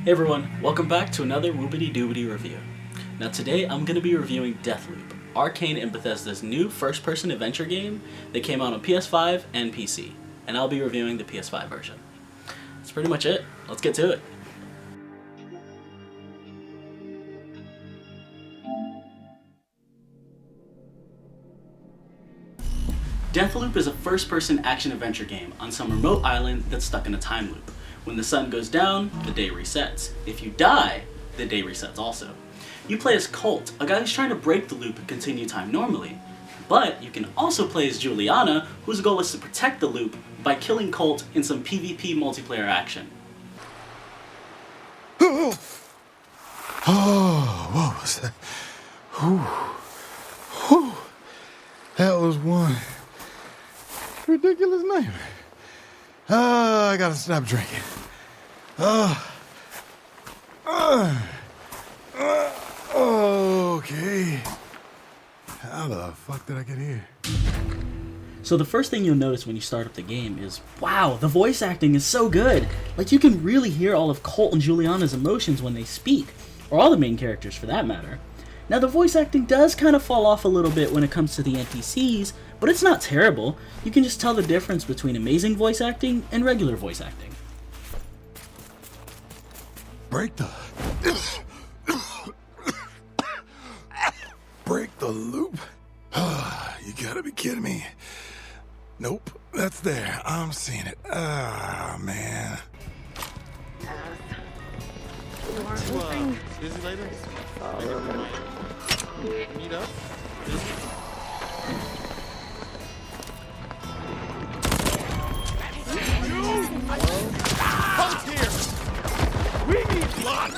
Hey everyone, welcome back to another Woobadee Doobadee review. Now today I'm going to be reviewing Deathloop, Arcane and Bethesda's new first-person adventure game that came out on PS5 and PC, and I'll be reviewing the PS5 version. That's pretty much it. Let's get to it. Deathloop is a first-person action-adventure game on some remote island that's stuck in a time loop. When the sun goes down, the day resets. If you die, the day resets also. You play as Colt, a guy who's trying to break the loop and continue time normally. But you can also play as Juliana, whose goal is to protect the loop by killing Colt in some PvP multiplayer action. Oh, what was that? That was one ridiculous nightmare. I gotta stop drinking. Okay. How the fuck did I get here? So the first thing you'll notice when you start up the game is, wow, the voice acting is so good! Like, you can really hear all of Colt and Juliana's emotions when they speak, or all the main characters for that matter. Now the voice acting does kind of fall off a little bit when it comes to the NPCs, but it's not terrible. You can just tell the difference between amazing voice acting and regular voice acting. Break the loop? You gotta be kidding me. Nope, that's there. I'm seeing it. Man. Busy later? Meet up? Come here! We need blood!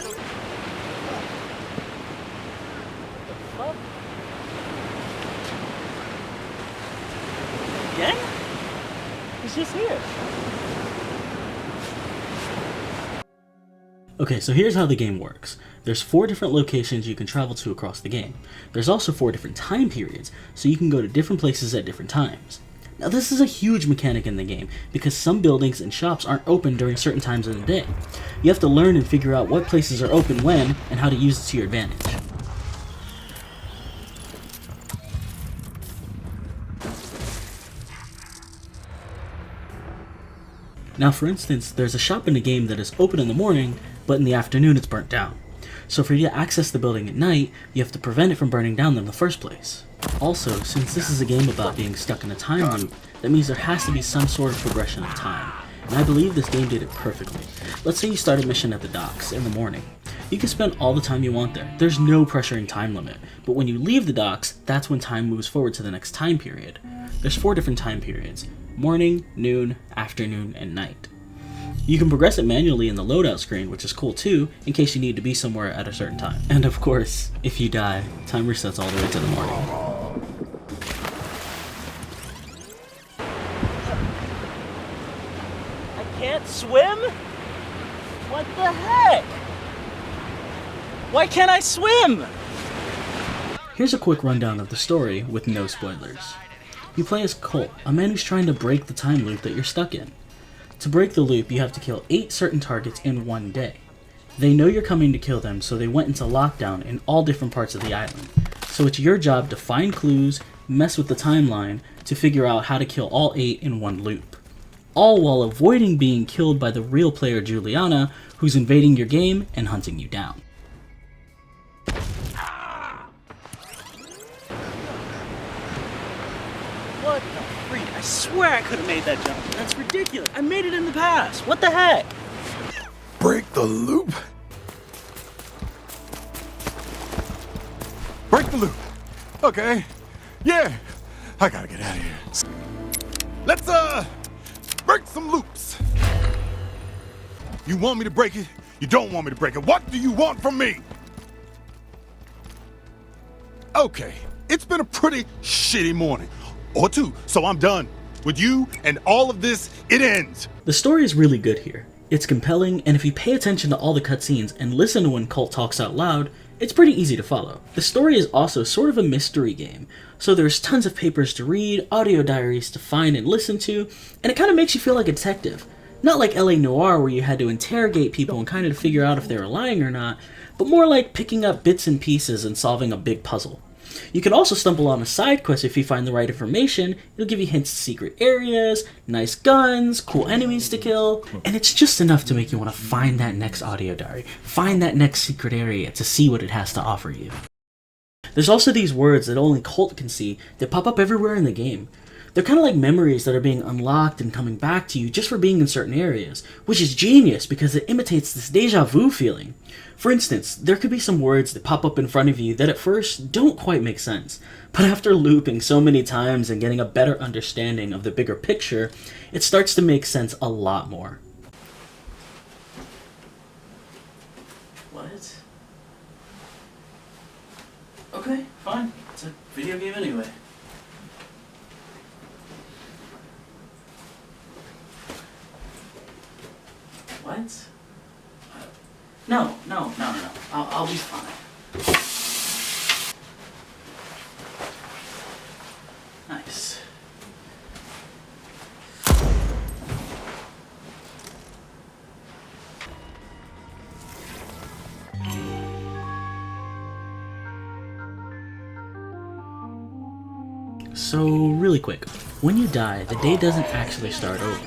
Again? He's just here. Okay, so here's how the game works. There's 4 different locations you can travel to across the game. There's also 4 different time periods, so you can go to different places at different times. Now this is a huge mechanic in the game, because some buildings and shops aren't open during certain times of the day. You have to learn and figure out what places are open when, and how to use it to your advantage. Now for instance, there's a shop in the game that is open in the morning, but in the afternoon it's burnt down. So for you to access the building at night, you have to prevent it from burning down in the first place. Also, since this is a game about being stuck in a time loop, that means there has to be some sort of progression of time. And I believe this game did it perfectly. Let's say you start a mission at the docks in the morning. You can spend all the time you want there. There's no pressuring time limit. But when you leave the docks, that's when time moves forward to the next time period. There's 4 different time periods: morning, noon, afternoon, and night. You can progress it manually in the loadout screen, which is cool too, in case you need to be somewhere at a certain time. And of course, if you die, time resets all the way to the morning. I can't swim? What the heck? Why can't I swim? Here's a quick rundown of the story with no spoilers. You play as Colt, a man who's trying to break the time loop that you're stuck in. To break the loop, you have to kill 8 certain targets in one day. They know you're coming to kill them, so they went into lockdown in all different parts of the island. So it's your job to find clues, mess with the timeline, to figure out how to kill all 8 in one loop. All while avoiding being killed by the real player Juliana, who's invading your game and hunting you down. What the freak? I swear I could have made that jump. That's ridiculous. I made it in the past. What the heck? Break the loop? Break the loop. Okay. Yeah. I gotta get out of here. Let's, break some loops. You want me to break it? You don't want me to break it. What do you want from me? Okay. It's been a pretty shitty morning. Or 2, so I'm done. With you and all of this, it ends. The story is really good here. It's compelling, and if you pay attention to all the cutscenes and listen to when Colt talks out loud, it's pretty easy to follow. The story is also sort of a mystery game, so there's tons of papers to read, audio diaries to find and listen to, and it kind of makes you feel like a detective. Not like LA Noire where you had to interrogate people and kind of figure out if they were lying or not, but more like picking up bits and pieces and solving a big puzzle. You can also stumble on a side quest if you find the right information. It'll give you hints to secret areas, nice guns, cool enemies to kill, and it's just enough to make you want to find that next audio diary, find that next secret area to see what it has to offer you. There's also these words that only Colt can see that pop up everywhere in the game. They're kind of like memories that are being unlocked and coming back to you just for being in certain areas, which is genius because it imitates this deja vu feeling. For instance, there could be some words that pop up in front of you that at first don't quite make sense, but after looping so many times and getting a better understanding of the bigger picture, it starts to make sense a lot more. What? Okay, fine. It's a video game anyway. What? No. I'll be fine. Nice. So, really quick, when you die, the day doesn't actually start over.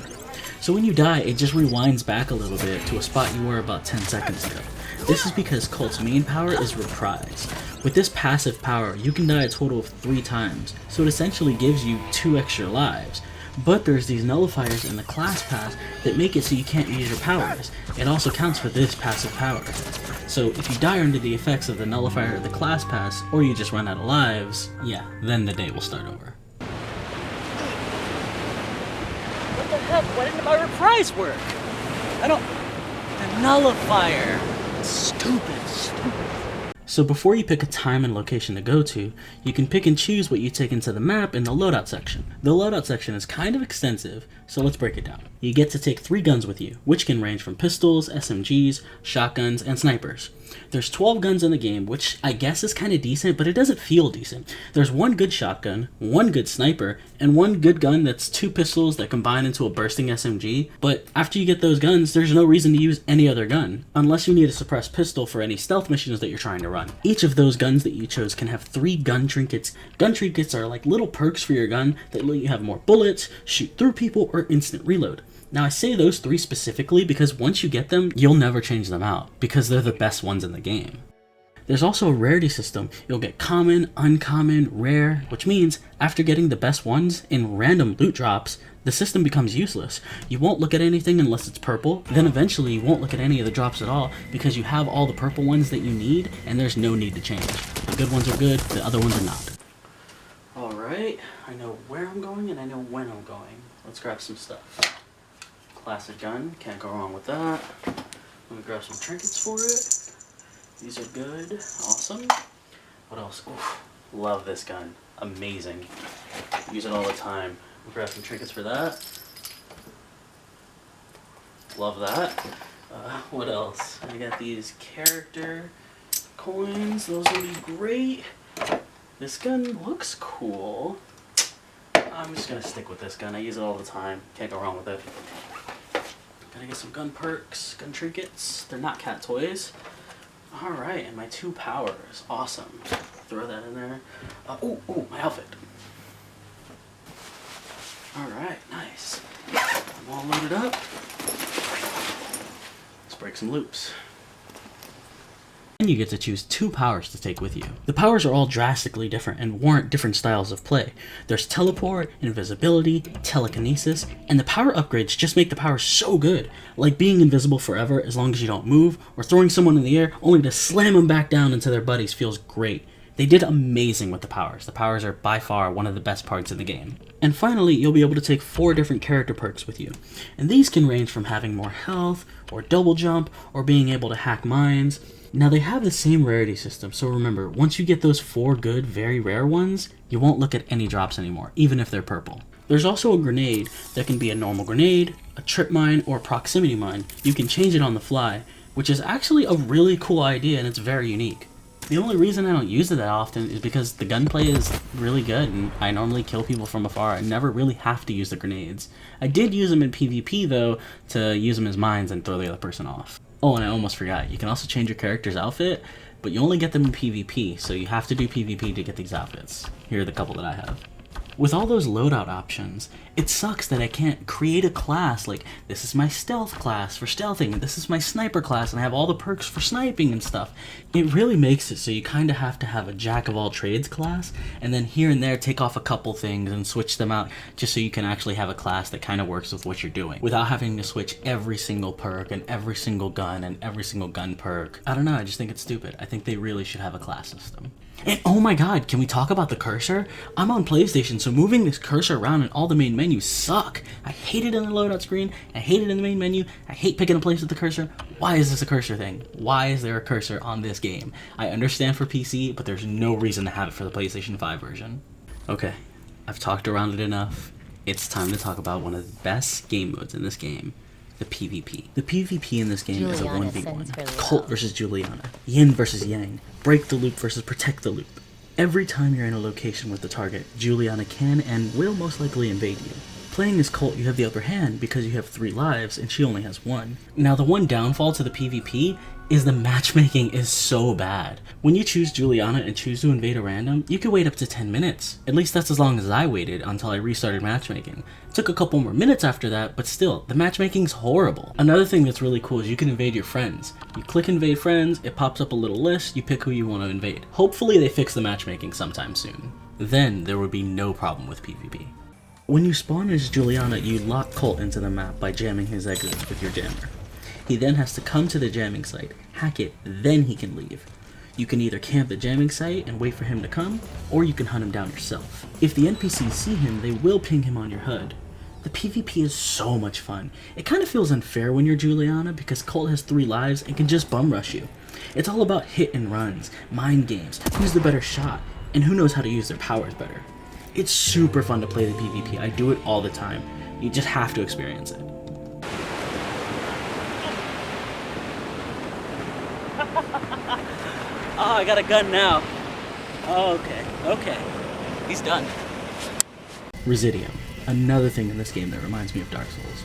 So when you die, it just rewinds back a little bit to a spot you were about 10 seconds ago. This is because Colt's main power is Reprise. With this passive power, you can die a total of 3 times, so it essentially gives you 2 extra lives. But there's these nullifiers in the class pass that make it so you can't use your powers. It also counts for this passive power. So if you die under the effects of the nullifier of the class pass, or you just run out of lives, yeah, then the day will start over. What the heck? Why didn't my reprise work? The nullifier. Stupid. So before you pick a time and location to go to, you can pick and choose what you take into the map in the loadout section. The loadout section is kind of extensive, so let's break it down. You get to take 3 guns with you, which can range from pistols, SMGs, shotguns, and snipers. There's 12 guns in the game, which I guess is kind of decent, but it doesn't feel decent. There's 1 good shotgun, 1 good sniper, and 1 good gun that's 2 pistols that combine into a bursting SMG, but after you get those guns, there's no reason to use any other gun, unless you need a suppressed pistol for any stealth missions that you're trying to run. Each of those guns that you chose can have 3 gun trinkets. Gun trinkets are like little perks for your gun that let you have more bullets, shoot through people, or instant reload. Now I say those 3 specifically because once you get them, you'll never change them out, because they're the best ones in the game. There's also a rarity system. You'll get common, uncommon, rare, which means after getting the best ones in random loot drops, the system becomes useless. You won't look at anything unless it's purple, then eventually you won't look at any of the drops at all because you have all the purple ones that you need and there's no need to change. The good ones are good, the other ones are not. Alright, I know where I'm going and I know when I'm going. Let's grab some stuff. Classic gun, can't go wrong with that. Let me grab some trinkets for it. These are good, awesome. What else? Oof, love this gun, amazing. Use it all the time. We'll grab some trinkets for that. Love that. What else? I got these character coins, those will be great. This gun looks cool. I'm just gonna stick with this gun, I use it all the time, can't go wrong with it. Gotta get some gun perks, gun trinkets. They're not cat toys. Alright, and my 2 powers. Awesome. Throw that in there. Ooh, my outfit. Alright, nice. I'm all loaded up. Let's break some loops. Then you get to choose 2 powers to take with you. The powers are all drastically different and warrant different styles of play. There's teleport, invisibility, telekinesis, and the power upgrades just make the powers so good, like being invisible forever as long as you don't move, or throwing someone in the air only to slam them back down into their buddies feels great. They did amazing with the powers. The powers are by far one of the best parts of the game. And finally, you'll be able to take 4 different character perks with you. And these can range from having more health, or double jump, or being able to hack mines. Now they have the same rarity system, so remember, once you get those 4 good, very rare ones, you won't look at any drops anymore, even if they're purple. There's also a grenade that can be a normal grenade, a trip mine, or a proximity mine. You can change it on the fly, which is actually a really cool idea and it's very unique. The only reason I don't use it that often is because the gunplay is really good and I normally kill people from afar. I never really have to use the grenades. I did use them in PvP though, to use them as mines and throw the other person off. Oh, and I almost forgot, you can also change your character's outfit, but you only get them in PvP, so you have to do PvP to get these outfits. Here are the couple that I have. With all those loadout options, it sucks that I can't create a class like, this is my stealth class for stealthing, and this is my sniper class, and I have all the perks for sniping and stuff. It really makes it so you kind of have to have a jack of all trades class, and then here and there take off a couple things and switch them out, just so you can actually have a class that kind of works with what you're doing, without having to switch every single perk and every single gun and every single gun perk. I don't know, I just think it's stupid. I think they really should have a class system. And oh my god, can we talk about the cursor? I'm on PlayStation, so moving this cursor around in all the main menus suck. I hate it in the loadout screen, I hate it in the main menu, I hate picking a place with the cursor. Why is this a cursor thing? Why is there a cursor on this game? I understand for PC, but there's no reason to have it for the PlayStation 5 version. Okay, I've talked around it enough. It's time to talk about one of the best game modes in this game. The PvP. The PvP in this game is a 1v1. Colt versus Juliana. Yin versus Yang. Break the loop versus protect the loop. Every time you're in a location with the target, Juliana can and will most likely invade you. Playing as Colt, you have the upper hand because you have 3 lives and she only has 1. Now the one downfall to the PvP is the matchmaking is so bad. When you choose Juliana and choose to invade a random, you can wait up to 10 minutes. At least that's as long as I waited until I restarted matchmaking. It took a couple more minutes after that, but still, the matchmaking's horrible. Another thing that's really cool is you can invade your friends. You click invade friends, it pops up a little list, you pick who you want to invade. Hopefully they fix the matchmaking sometime soon. Then there would be no problem with PvP. When you spawn as Juliana, you lock Colt into the map by jamming his exits with your jammer. He then has to come to the jamming site, hack it, then he can leave. You can either camp the jamming site and wait for him to come, or you can hunt him down yourself. If the NPCs see him, they will ping him on your HUD. The PvP is so much fun. It kind of feels unfair when you're Juliana because Colt has 3 lives and can just bum rush you. It's all about hit and runs, mind games, who's the better shot, and who knows how to use their powers better. It's super fun to play the PvP, I do it all the time. You just have to experience it. Oh, I got a gun now. Oh, okay. He's done. Residium. Another thing in this game that reminds me of Dark Souls.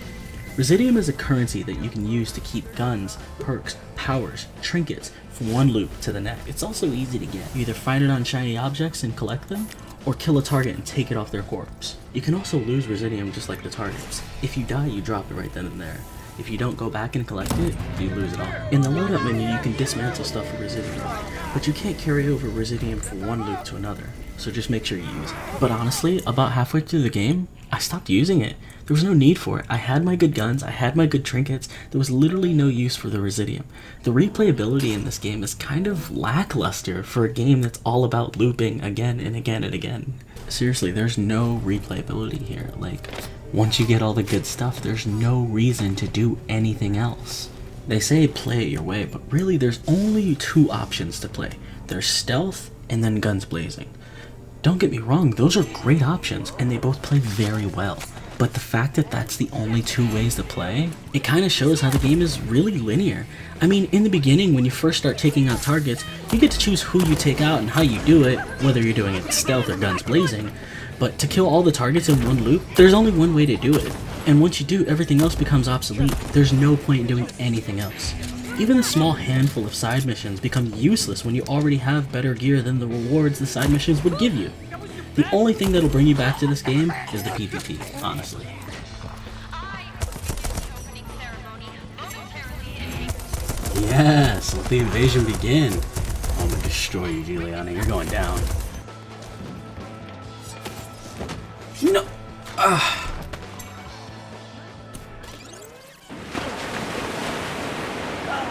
Residium is a currency that you can use to keep guns, perks, powers, trinkets from one loop to the next. It's also easy to get. You either find it on shiny objects and collect them, or kill a target and take it off their corpse. You can also lose Residium just like the targets. If you die, you drop it right then and there. If you don't go back and collect it, you lose it all. In the loadout menu, you can dismantle stuff for Residium, but you can't carry over Residium from one loop to another, so just make sure you use it. But honestly, about halfway through the game, I stopped using it. There was no need for it. I had my good guns, I had my good trinkets, there was literally no use for the Residium. The replayability in this game is kind of lackluster for a game that's all about looping again and again and again. Seriously, there's no replayability here. Like, once you get all the good stuff, there's no reason to do anything else. They say play it your way, but really there's only 2 options to play. There's stealth and then guns blazing. Don't get me wrong, those are great options and they both play very well. But the fact that that's the only 2 ways to play, it kind of shows how the game is really linear. I mean, in the beginning, when you first start taking out targets, you get to choose who you take out and how you do it, whether you're doing it stealth or guns blazing. But to kill all the targets in one loop, there's only one way to do it. And once you do, everything else becomes obsolete. There's no point in doing anything else. Even a small handful of side missions become useless when you already have better gear than the rewards the side missions would give you. The only thing that'll bring you back to this game is the PvP, honestly. Yes, let the invasion begin. I'm gonna destroy you, Juliana. You're going down. No!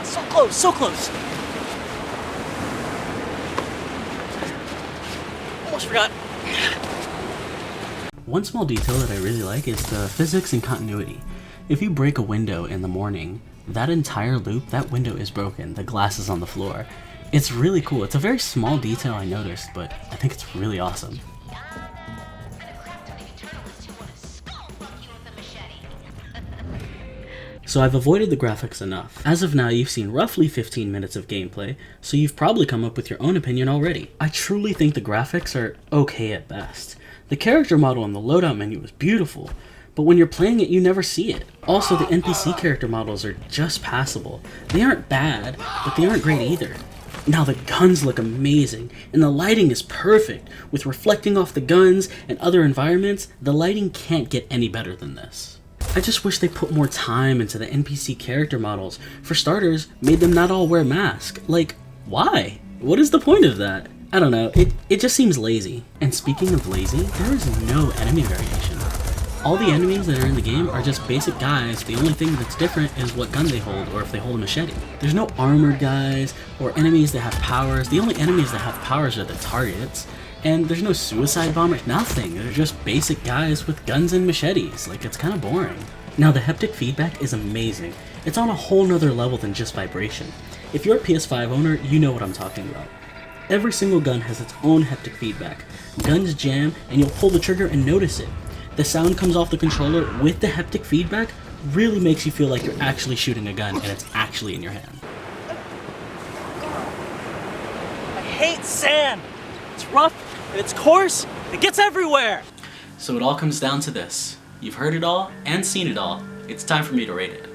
So close, so close. Almost forgot. One small detail that I really like is the physics and continuity. If you break a window in the morning, that entire loop, that window is broken. The glass is on the floor. It's really cool. It's a very small detail I noticed, but I think it's really awesome. So I've avoided the graphics enough. As of now, you've seen roughly 15 minutes of gameplay, so you've probably come up with your own opinion already. I truly think the graphics are okay at best. The character model in the loadout menu is beautiful, but when you're playing it, you never see it. Also, the NPC character models are just passable. They aren't bad, but they aren't great either. Now the guns look amazing, and the lighting is perfect. With reflecting off the guns and other environments, the lighting can't get any better than this. I just wish they put more time into the NPC character models. For starters, made them not all wear masks. Like, why? What is the point of that? I don't know, it just seems lazy. And speaking of lazy, there is no enemy variation. All the enemies that are in the game are just basic guys. The only thing that's different is what gun they hold or if they hold a machete. There's no armored guys or enemies that have powers. The only enemies that have powers are the targets. And there's no suicide bombers, nothing. They're just basic guys with guns and machetes. Like, it's kind of boring. Now, the haptic feedback is amazing. It's on a whole nother level than just vibration. If you're a PS5 owner, you know what I'm talking about. Every single gun has its own haptic feedback. Guns jam, and you'll pull the trigger and notice it. The sound comes off the controller with the haptic feedback, really makes you feel like you're actually shooting a gun and it's actually in your hand. I hate sand. It's rough and it's coarse. It gets everywhere. So it all comes down to this. You've heard it all and seen it all. It's time for me to rate it.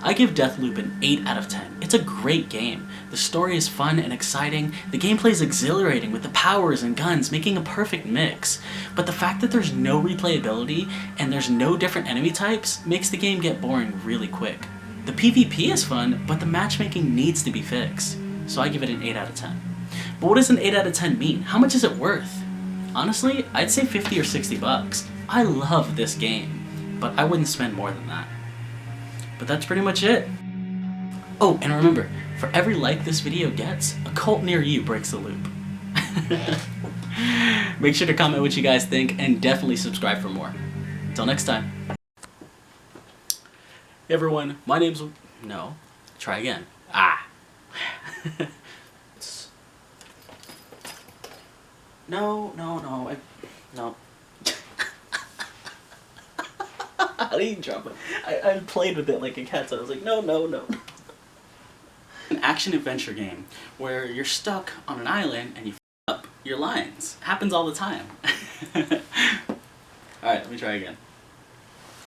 I give Deathloop an 8 out of 10. It's a great game. The story is fun and exciting, the gameplay is exhilarating with the powers and guns making a perfect mix, but the fact that there's no replayability and there's no different enemy types makes the game get boring really quick. The PvP is fun, but the matchmaking needs to be fixed, so I give it an 8 out of 10. But what does an 8 out of 10 mean? How much is it worth? Honestly, I'd say 50 or 60 bucks. I love this game, but I wouldn't spend more than that. But that's pretty much it. Oh, and remember, for every like this video gets, a cult near you breaks the loop. Make sure to comment what you guys think, and definitely subscribe for more. Until next time. Hey everyone, my name's... No. Try again. No. No. How do you drop it? I played with it like a cat, so I was like, no. An action-adventure game where you're stuck on an island and you f up your lines. Happens all the time. Alright, let me try again.